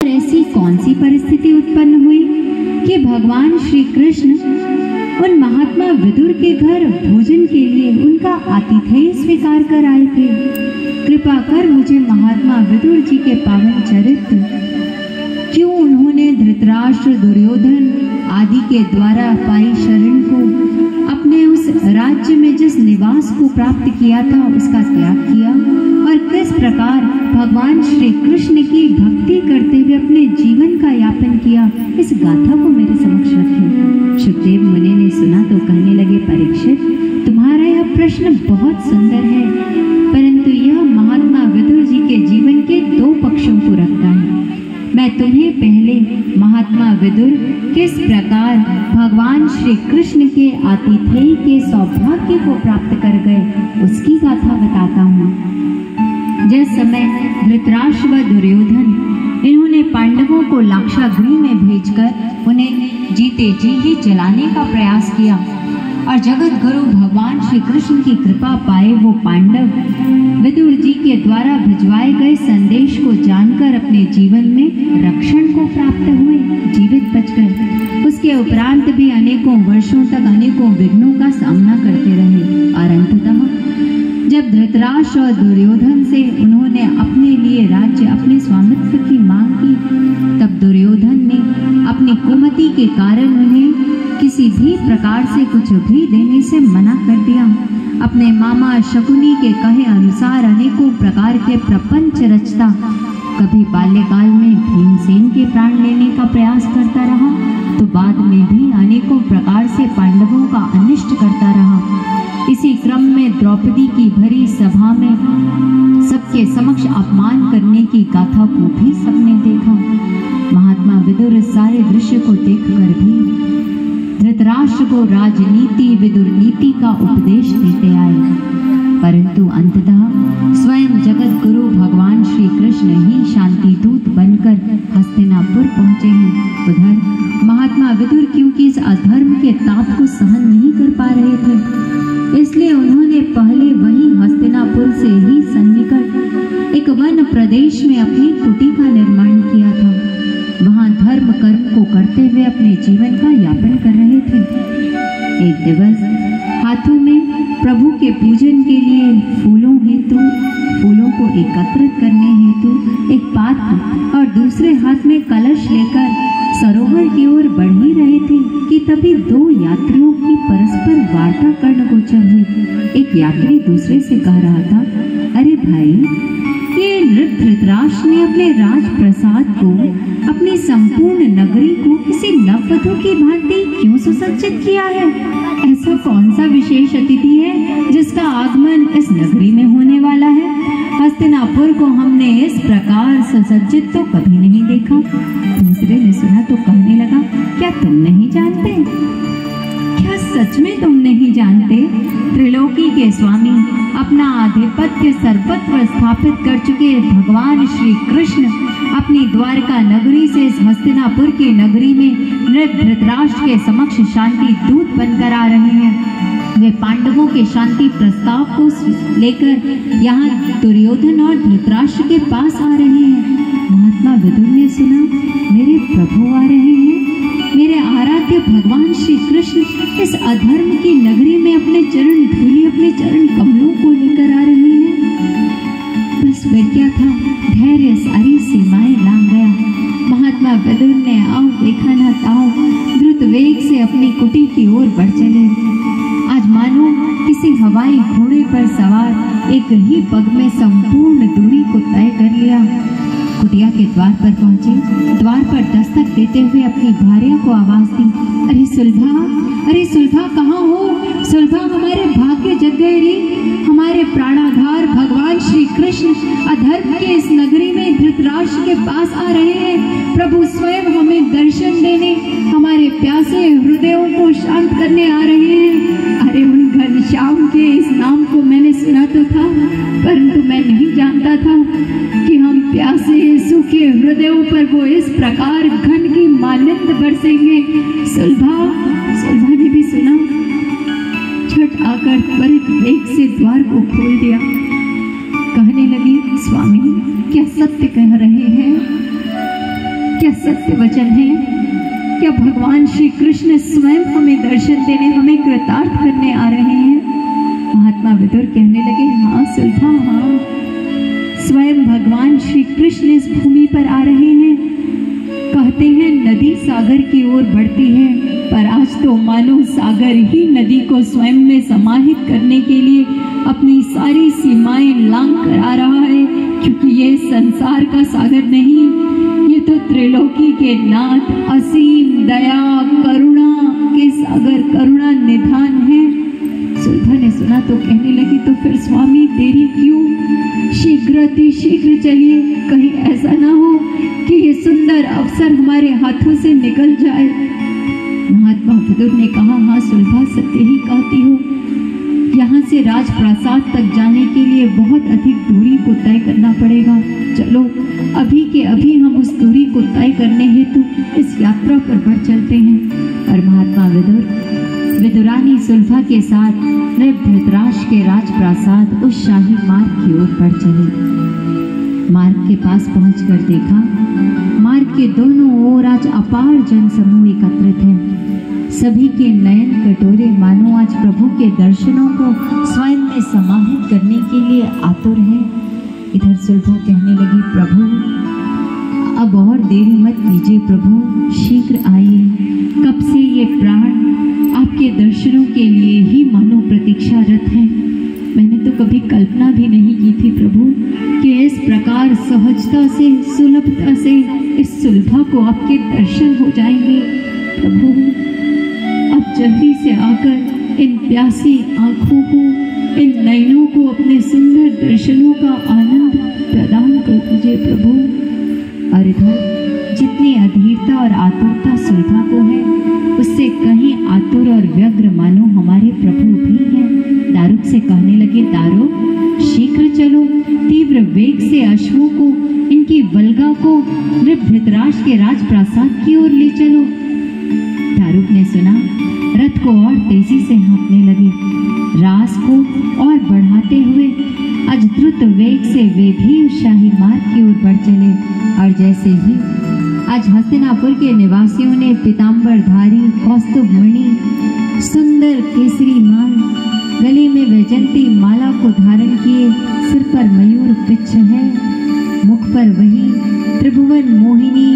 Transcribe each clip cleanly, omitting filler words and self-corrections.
ऐसी कौन सी परिस्थिति उत्पन्न हुई कि भगवान श्री कृष्ण उन महात्मा विदुर के घर भोजन के लिए उनका आतिथेय स्वीकार कर आए थे। कृपा कर मुझे महात्मा विदुर जी के पावन चरित्र, क्यों उन्होंने धृतराष्ट्र, दुर्योधन आदि के द्वारा पाई शरण को, अपने उस राज्य में जिस निवास को प्राप्त किया था उसका त्याग किया, और किस प्रकार भगवान श्री कृष्ण की भक्ति करते हुए अपने जीवन का यापन किया, इस गाथा को मेरे समक्ष रखें। सुखदेव मुनि ने सुना तो कहने लगे, परीक्षित, तुम्हारा यह प्रश्न बहुत सुंदर है, परंतु यह महात्मा विदुर जी के जीवन के दो पक्षों को रखता है। मैं तुम्हें पहले महात्मा विदुर किस प्रकार भगवान श्री कृष्ण के आतिथेय के सौभाग्य को प्राप्त कर गए उसकी गाथा बताता हूँ। जिस समय धृतराष्ट्र व दुर्योधन इन्होंने पांडवों को लाक्षागृह में भेजकर उन्हें जीते जी ही जलाने का प्रयास किया, और जगत गुरु भगवान श्री कृष्ण की कृपा पाए वो पांडव विदुर जी के द्वारा भिजवाए गए संदेश को जानकर अपने जीवन में रक्षण को प्राप्त हुए, जीवित बच गए। उसके उपरांत भी अनेकों वर्षों तक अनेकों विघ्नों का सामना करते रहे, और अंततः जब धृतराष्ट्र और दुर्योधन से उन्होंने अपने लिए राज्य, अपने स्वामित्व की मांग की, तब दुर्योधन ने अपनी कुमति के कारण उन्हें किसी भी प्रकार से कुछ भी देने से मना कर दिया। अपने मामा शकुनी के कहे अनुसार अनेकों प्रकार के प्रपंच रचता, कभी बाल्यकाल में भीमसेन के प्राण लेने का प्रयास करता रहा, तो बाद में भी अनेकों प्रकार से पांडवों का अनिष्ट करता रहा। इसी क्रम में द्रौपदी की भरी सभा में सबके समक्ष अपमान करने की गाथा को भी सबने देखा। महात्मा विदुर सारे दृश्य को देखकर भी धृतराष्ट्र को राजनीति, विदुर नीति का उपदेश देते आए, परंतु अंततः स्वयं जगत गुरु भगवान श्री कृष्ण ही शांति दूत बनकर हस्तिनापुर पहुंचे हैं। उधर महात्मा विदुर क्योंकि इस अधर्म के ताप को सहन नहीं कर पा रहे थे, इसलिए उन्होंने पहले वही हस्तिनापुर से ही सन्निकट एक वन प्रदेश में अपनी कुटी का निर्माण किया था। वहां धर्म कर्म को करते हुए अपने जीवन का यापन कर रहे थे। एक दिवस हाथों में प्रभु के पूजन के लिए फूलों को एकत्रित करने हेतु एक पात्र और दूसरे हाथ में कलश लेकर सरोवर की ओर बढ़ ही रहे थे कि तभी दो यात्रियों की परस्पर वार्ता कर्णगोचर हुई। एक यात्री दूसरे से कह रहा था, अरे भाई, ये धृतराष्ट्र ने अपने राजप्रसाद को, अपनी संपूर्ण नगरी को किसी नववधू की भांति क्यों सुसज्जित किया है? ऐसा कौन सा विशेष अतिथि है जिसका आगमन इस नगरी में होने वाला है? हस्तिनापुर को हमने इस प्रकार सुसज्जित तो कभी नहीं देखा। दूसरे ने सुना तो कहने लगा, क्या तुम नहीं जानते? क्या सच में तुम नहीं जानते? त्रिलोकी के स्वामी, अपना आधिपत्य सर्वत्र स्थापित कर चुके भगवान श्री कृष्ण अपनी द्वारका नगरी से इस हस्तिनापुर की नगरी में धृतराष्ट्र के समक्ष शांति दूत बनकर आ रहे हैं। वे पांडवों के शांति प्रस्ताव को लेकर यहाँ दुर्योधन और धृतराष्ट्र के पास आ रहे हैं। महात्मा विदुर ने सुना, मेरे प्रभु आ रहे हैं, मेरे आराध्य भगवान श्री कृष्ण इस अधर्म की नगरी में अपने चरण धूलि, अपने चरण कमलों को लेकर आ रहे हैं। बस फिर क्या था, धैर्य सारी सीमाएं लांघ गया। महात्मा विदुर ने आओ देखा ना ताओ द्रुत वेग से अपनी कुटी की ओर बढ़ चले। आज मानो किसी हवाई घोड़े पर सवार एक ही पग में संपूर्ण दूरी को तय कर लिया। कुटिया के द्वार पर पहुंचे, द्वार पर दस्तक देते हुए अपनी भार्या को आवाज दी, अरे सुलभा कहाँ हो? सुलभा, हमारे भाग्य जग गए रे। हमारे प्राणाधार भगवान श्री कृष्ण अधर्म के इस नगरी में धृतराष्ट्र के पास आ रहे हैं। प्रभु स्वयं हमें दर्शन देने, हमारे प्यासे हृदयों को शांत करने आ रहे हैं। अरे उन घनश्याम के इस नाम को मैंने सुना तो था, परंतु मैं नहीं जानता था कि हम प्यासे सूखे हृदयों पर वो इस प्रकार घन की मानंद बरसेंगे। सुलभा ने भी सुना, झट आकर त्वरित वेग से द्वार को खोल दिया। कहने लगी, स्वामी, क्या सत्य कह रहे हैं? क्या सत्य वचन है? क्या भगवान श्री कृष्ण स्वयं हमें दर्शन देने, हमें कृतार्थ करने आ रहे हैं? महात्मा विदुर कहने लगे, हाँ सुल्फा, हाँ, स्वयं भगवान श्री कृष्ण इस भूमि पर आ रहे हैं। कहते हैं नदी सागर की ओर बढ़ती है, पर आज तो मानो सागर ही नदी को स्वयं में समाहित करने के लिए अपनी सारी सीमाएं लांघ कर आ रहा है, क्योंकि ये संसार का सागर नहीं, ये तो त्रिलोकी के नाथ असीम दया करुणा के सागर, करुणा निधान है। सुल्फा ने सुना तो कहने लगी, तो फिर स्वामी देरी क्यों? शीघ्र अतिशीघ्र चलिए, कहीं ऐसा ना हो कि ये सुंदर अवसर हमारे हाथों से निकल जाए। महात्मा विदुर ने कहा, हाँ सुल्फा, सत्य ही कहती हो। यहाँ से राजप्रासाद तक जाने के लिए बहुत अधिक दूरी को तय करना पड़ेगा। चलो अभी के अभी हम उस दूरी को तय करने हेतु इस यात्रा पर बढ़ चलते हैं। और महात्मा विदुरानी सुल्फा के साथ धृतराष्ट्र के राजप्रासाद उस शाही मार्ग की ओर बढ़ चले। मार्ग के पास पहुंचकर देखा, मार्ग के दोनों ओर आज अपार जनसमूह एकत्रित है। सभी के नयन कटोरे मानो आज प्रभु के दर्शनों को स्वयं में समाहित करने के लिए आतुर हैं। इधर सुल्फा कहने लगी, प्रभु अब और देरी मत कीजिए, प्रभु शीघ्र आइए। कब से ये प्राण आपके दर्शनों के लिए ही मानो प्रतीक्षारत हैं। मैंने तो कभी कल्पना भी नहीं की थी प्रभु कि इस प्रकार सहजता से, सुलभता से इस सुल्फा को आपके दर्शन हो जाएंगे। प्रभु अब जल्दी से आकर इन प्यासी आंखों को, इन नयनों को अपने सुंदर दर्शनों का आनंद प्रदान कर दीजिए प्रभु। और इधर जितनी अधीरता और आतुरता सुल्फा को है, उससे कहीं आतुर और व्यग्र मानो हमारे प्रभु भी हैं। दारुक से कहने लगे, दारुक शीघ्र चलो, तीव्र वेग से अश्वों को, इनकी वल्गा को धृतराष्ट्र के राजप्रासाद की ओर ले चलो। दारुक ने सुना, रथ को और तेजी से हाँकने लगे, रास को और बढ़ाते हुए आज द्रुत वेग से वे भी उस शाही मार्ग की ओर बढ़ चले। और जैसे ही आज हस्तिनापुर के निवासियों ने पीताम्बरधारी कौस्तुभ मणि, सुंदर केसरी माल, गले में वैजंती माला को धारण किए, सिर पर मयूर पिच्छ है, मुख पर वही त्रिभुवन मोहिनी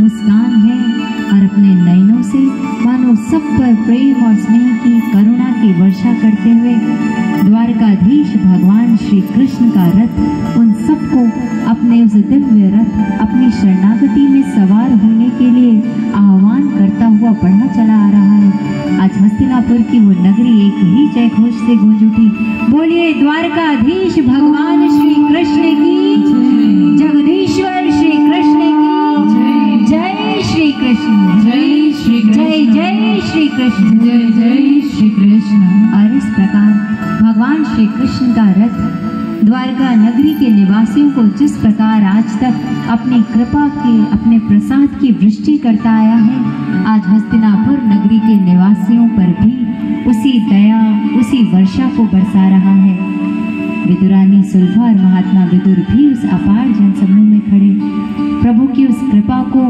मुस्कान है, और अपने नयनों से मानो सब पर प्रेम और स्नेह की, करुणा की वर्षा करते हुए द्वारकाधीश भगवान श्री कृष्ण का रथ उन सबको अपने उस दिव्य रथ, अपनी शरणागति में सवार होने के लिए आह्वान करता हुआ बढ़ा चला आ रहा है। आज हस्तिनापुर की वो नगरी एक ही जय घोष से गूंज उठी, बोलिए द्वारकाधीश भगवान श्री कृष्ण की, जगदीश्वर श्री कृष्ण की जय, श्री कृष्ण जय, श्री जय जय श्री कृष्ण जय जय श्री कृष्ण। और इस प्रकार भगवान श्री कृष्ण का रथ द्वारका नगरी के निवासियों को जिस प्रकार आज तक अपनी कृपा की, अपने प्रसाद की वृष्टि करता आया है, आज हस्तिनापुर नगरी के निवासियों पर भी उसी दया, उसी वर्षा को बरसा रहा है। विदुरानी सुल्फा और महात्मा विदुर भी उस अपार जनसमूह में खड़े प्रभु की उस कृपा को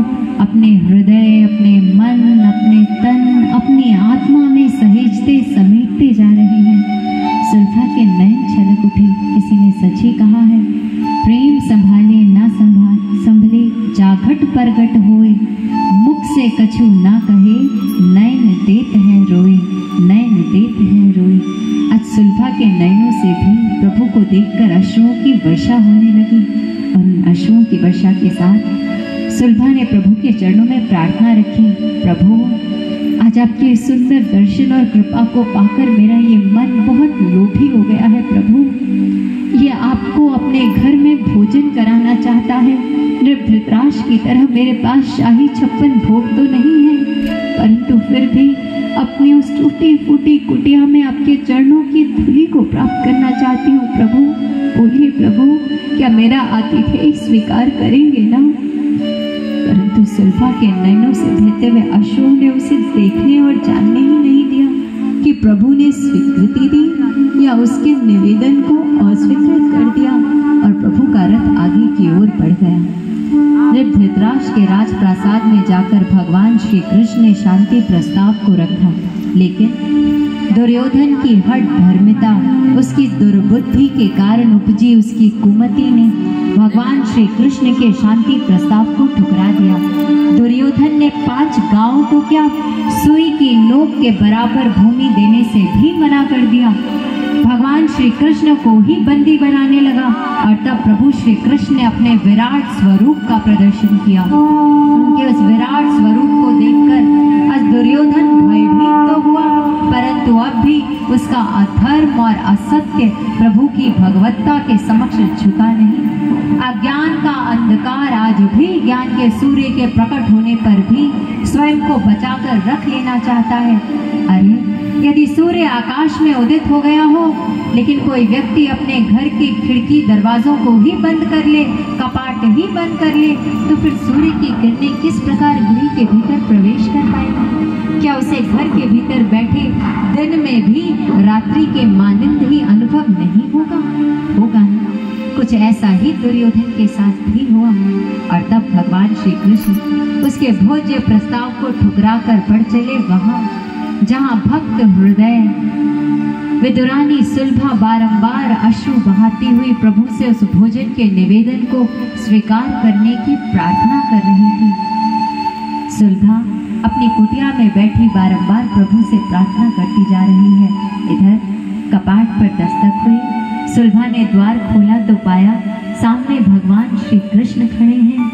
अपने हृदय, अपने मन, अपने तन, अपनी आत्मा में सहेजते समेटते जा रहे हैं। सुल्फा के नयन छलक उठे। किसी ने सच ही कहा है, प्रेम संभाले ना संभले, जाघट परगट होए, मुख से कछु ना कहे, नयन देत हैं रोए, नयन देत हैं रोए। आज सुल्फा के नयनों से भी प्रभु को देखकर अश्रुओं की वर्षा होने लगी, और उन अश्रुओं की वर्षा के साथ सुल्फा ने प्रभु के चरणों में प्रार्थना रखी, प्रभु आज आपके सुंदर दर्शन और कृपा को पाकर मेरा ये मन बहुत लोभी हो गया है। प्रभु ये आपको अपने घर में भोजन कराना चाहता है। धृतराष्ट्र की तरह मेरे पास शाही 56 भोग तो नहीं है, परंतु फिर भी अपनी उस टूटी फूटी कुटिया में आपके चरणों की धूलि को प्राप्त करना चाहती हूँ। प्रभु बोलिए प्रभु, क्या मेरा आतिथ्य स्वीकार करेंगे ना? परंतु सुल्फा के नयनों से बहते हुए अश्रुओं ने उसे देखने और जानने ही नहीं दिया कि प्रभु ने स्वीकृति दी या उसके निवेदन को अस्वीकृत कर दिया, और प्रभु का रथ आगे की ओर बढ़ गया। जब धृतराष्ट्र के राजप्रासाद में जाकर भगवान श्री कृष्ण ने शांति प्रस्ताव को रखा, लेकिन दुर्योधन की हठ धर्मिता, उसकी दुर्बुद्धि के कारण उपजी उसकी कुमति ने भगवान श्री कृष्ण के शांति प्रस्ताव को ठुकरा दिया। दुर्योधन ने 5 गांवों को क्या, सुई की नोक के बराबर भूमि देने से भी मना कर दिया। भगवान श्री कृष्ण को ही बंदी बनाने लगा और तब प्रभु श्री कृष्ण ने अपने विराट स्वरूप का प्रदर्शन किया। उनके उस विराट स्वरूप को देखकर आज दुर्योधन भयभीत तो हुआ, परंतु अब भी उसका अधर्म और असत्य प्रभु की भगवत्ता के समक्ष झुका नहीं। अज्ञान का अंधकार आज भी ज्ञान के सूर्य के प्रकट होने पर भी स्वयं को बचाकर रख लेना चाहता है। अरे यदि सूर्य आकाश में उदित हो गया हो, लेकिन कोई व्यक्ति अपने घर की खिड़की दरवाजों को ही बंद कर ले, कपाट ही बंद कर ले, तो फिर सूर्य की किरणें किस प्रकार गृह के भीतर प्रवेश कर पाएगी? क्या उसे घर के भीतर बैठे दिन में भी रात्रि के मानिंद ही अनुभव नहीं होगा? होगा ना? कुछ ऐसा ही दुर्योधन के साथ भी हुआ। और तब भगवान श्री कृष्ण उसके भोज्य प्रस्ताव को ठुकरा कर बढ़ चले वहां जहां भक्त हृदय विदुरानी सुलभा बारंबार अश्रु बहाती हुई प्रभु से उस भोजन के निवेदन को स्वीकार करने की प्रार्थना कर रही थी। सुलभा अपनी कुटिया में बैठी बारंबार प्रभु से प्रार्थना करती जा रही है। इधर कपाट पर दस्तक हुई। सुलभा ने द्वार खोला तो पाया सामने भगवान श्री कृष्ण खड़े हैं।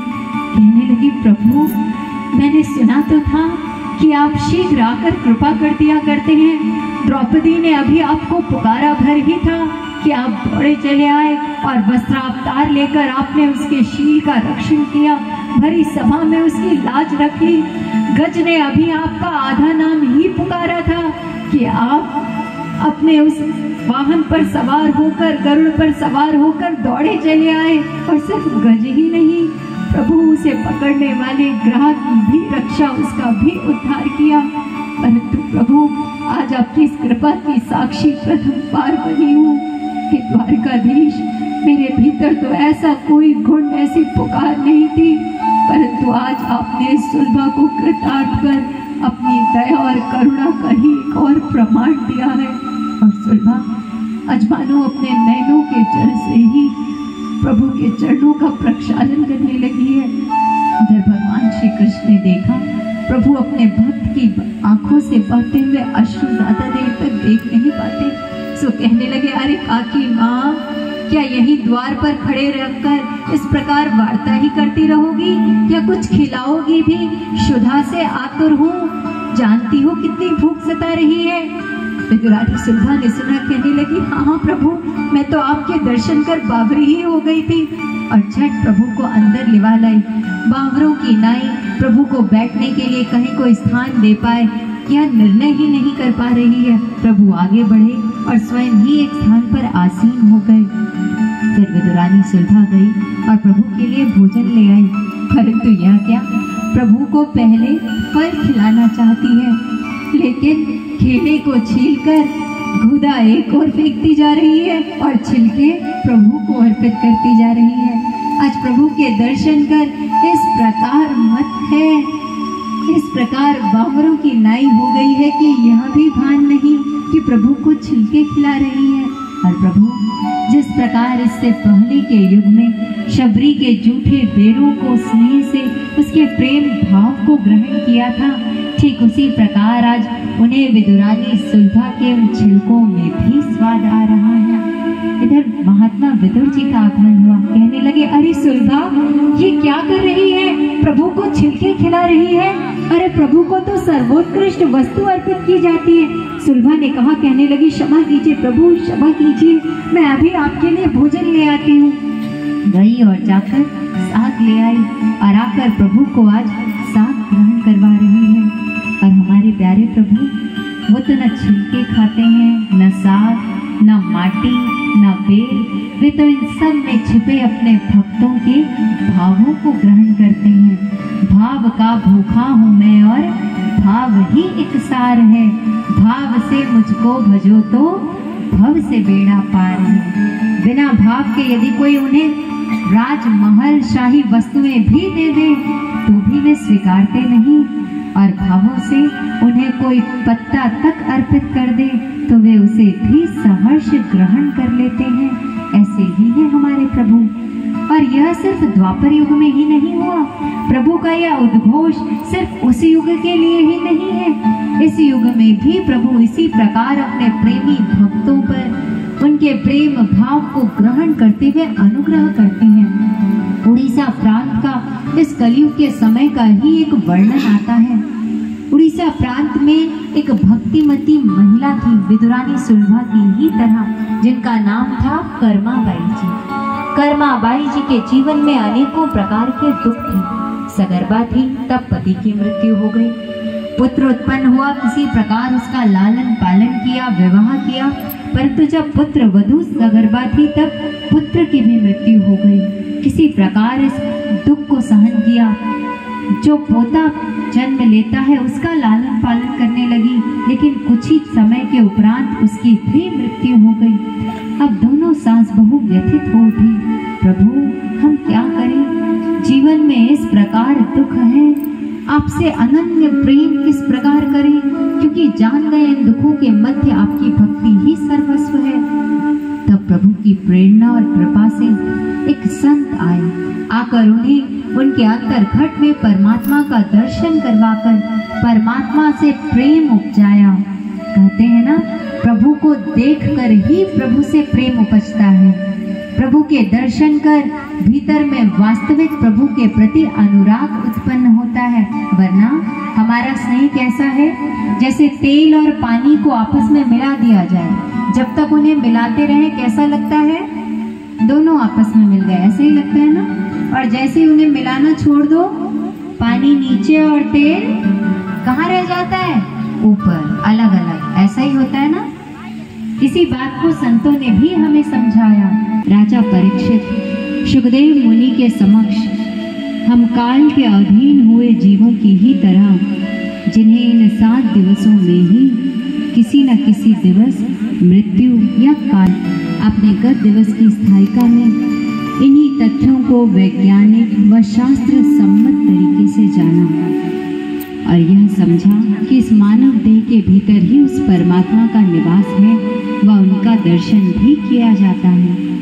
कहने लगी, प्रभु मैंने सुना तो था कि आप शीघ्र आकर कृपा कर दिया करते हैं। द्रौपदी ने अभी आपको पुकारा भर ही था कि आप दौड़े चले आए और वस्त्रावतार लेकर आपने उसके शील का रक्षण किया, भरी सभा में उसकी लाज रख ली। गज ने अभी आपका आधा नाम ही पुकारा था कि आप अपने उस वाहन पर सवार होकर, गरुड़ पर सवार होकर दौड़े चले आए। और सिर्फ गज ही नहीं, प्रभु उसे पकड़ने वाले ग्राहक की भी रक्षा, उसका भी उद्धार किया। परंतु प्रभु आज आपकी इस कृपा की साक्षी प्रथम बार बनी हूँ कि द्वारकाधीश, मेरे भीतर तो ऐसा कोई गुण, ऐसी पुकार नहीं थी, परंतु आज आपने सुलभा को कृतार्थ कर अपनी दया और करुणा का ही एक और प्रमाण दिया है। और सुलभा आज मानो अपने नैनों के जल से ही प्रभु के चरणों का प्रक्षालन करने लगी है। उधर भगवान श्री कृष्ण ने देखा प्रभु अपने भक्त की आंखों से बहते हुए अश्रु ज्यादा देर तक देख नहीं पाते, सो कहने लगे, अरे काकी माँ, क्या यही द्वार पर खड़े रहकर इस प्रकार वार्ता ही करती रहोगी? क्या कुछ खिलाओगी भी? शुदा से आतुर हूँ, जानती हो कितनी भूख सता रही है। विदुरानी सुलभा ने सुना, कहने लगी, हाँ प्रभु, मैं तो आपके दर्शन कर बावरी ही हो गई थी। और झट प्रभु को अंदर लिवा लाई। बावरों की नाई प्रभु को बैठने के लिए कहीं कोई स्थान दे पाए, क्या निर्णय ही नहीं कर पा रही है। प्रभु आगे बढ़े और स्वयं ही एक स्थान पर आसीन हो गए। फिर विदुरानी सुलभा गई और प्रभु के लिए भोजन ले आई, परंतु यह क्या, प्रभु को पहले फल खिलाना चाहती है, लेकिन खेड़े को छीलकर गुदा एक और फेंकती जा रही है और छिलके प्रभु को अर्पित करती जा रही है। आज प्रभु के दर्शन कर इस प्रकार मत है, इस प्रकार बावरों की नाई हो गई है कि यह भी भान नहीं कि प्रभु को छिलके खिला रही है। और प्रभु जिस प्रकार इससे पहले के युग में शबरी के जूठे बेरों को स्नेह से उसके प्रेम भाव को ग्रहण किया था, ठीक उसी प्रकार आज उन्हें विदुरानी सुलभा के उन छिलकों में भी स्वाद आ रहा है। इधर महात्मा विदुर जी का आगमन हुआ। कहने लगे, अरे सुलभा, ये क्या कर रही है? प्रभु को छिलके खिला रही है। अरे प्रभु को तो सर्वोत्कृष्ट वस्तु अर्पित की जाती है। सुलभा ने कहा, कहने लगी, क्षमा कीजिए प्रभु, क्षमा कीजिए, मैं अभी आपके लिए भोजन ले आती हूँ। गई और जाकर साग ले आई और आकर प्रभु को आज साग ग्रहण करवा रही है। और हमारे प्यारे प्रभु, वो तो न छिलके खाते हैं, न साग, न माटी, न बेर, वे तो इन सब में छिपे अपने भक्तों के भावों को ग्रहण करते हैं। भाव का भूखा हूँ मैं और भाव ही एक सार है, भाव से मुझको भजो तो भव से बेड़ा पार है। बिना भाव के यदि कोई उन्हें राजमहल शाही वस्तुएं भी दे दे तो भी वे स्वीकारते नहीं, और भावों से उन्हें कोई पत्ता तक अर्पित कर दे तो वे उसे भी सहर्ष ग्रहण कर लेते हैं। ऐसे ही है हमारे प्रभु। और यह सिर्फ द्वापर युग में ही नहीं हुआ, प्रभु का यह उद्घोष सिर्फ उस युग के लिए ही नहीं है, इस युग में भी प्रभु इसी प्रकार अपने प्रेमी भक्तों पर उनके प्रेम भाव को ग्रहण करते हुए अनुग्रह करते हैं। उड़ीसा प्रांत का इस कलयुग के समय का ही एक वर्णन आता है। उड़ीसा प्रांत में एक भक्तिमती महिला थी, विदुरानी सुलभा की ही तरह, जिनका नाम था कर्माबाई जी। कर्माबाई जी के जीवन में अनेकों प्रकार के दुख थे। सगर्भा थी तब पति की मृत्यु हो गई, पुत्र उत्पन्न हुआ, किसी प्रकार उसका लालन पालन किया, विवाह किया, परंतु जब पुत्र वधू सगर्भा थी तब पुत्र की भी मृत्यु हो गई। किसी प्रकार इस दुख को सहन किया। जो पोता जन्म लेता है उसका लालन पालन करने लगी, लेकिन कुछ ही समय के उपरांत उसकी भी मृत्यु हो गई। अब दोनों सास बहू व्यथित हो उठी, प्रभु हम क्या करें, जीवन में इस प्रकार दुख है, आपसे अनन्य प्रेम किस प्रकार करें, क्योंकि जान गए इन दुखों के मध्य आपकी भक्ति ही सर्वस्व है। तब प्रभु की प्रेरणा और कृपा से एक संत आए, आकर उन्हें उनके अंतर्घट में परमात्मा का दर्शन करवाकर परमात्मा से प्रेम उपजाया। कहते हैं ना, प्रभु को देखकर ही प्रभु से प्रेम उपजता है। प्रभु के दर्शन कर भीतर में वास्तविक प्रभु के प्रति अनुराग उत्पन्न होता है, वरना हमारा स्नेह कैसा है, जैसे तेल और पानी को आपस में मिला दिया जाए, जब तक उन्हें मिलाते रहे कैसा लगता है, दोनों आपस में मिल गए, ऐसे ही लगता है ना। और जैसे उन्हें मिलाना छोड़ दो, पानी नीचे और तेल कहाँ रह जाता है, ऊपर, अलग अलग, ऐसा ही होता है ना। इसी बात को संतों ने भी हमें समझाया। राजा परीक्षित सुखदेव मुनि के समक्ष हम काल के अधीन हुए जीवों की ही तरह, जिन्हें इन 7 दिवसों में ही किसी न किसी दिवस मृत्यु या काल अपने गत दिवस की स्थायिका में, इन्हीं तथ्यों को वैज्ञानिक व शास्त्र सम्मत तरीके से जाना और यह समझा कि इस मानव देह के भीतर ही उस परमात्मा का निवास है व उनका दर्शन भी किया जाता है।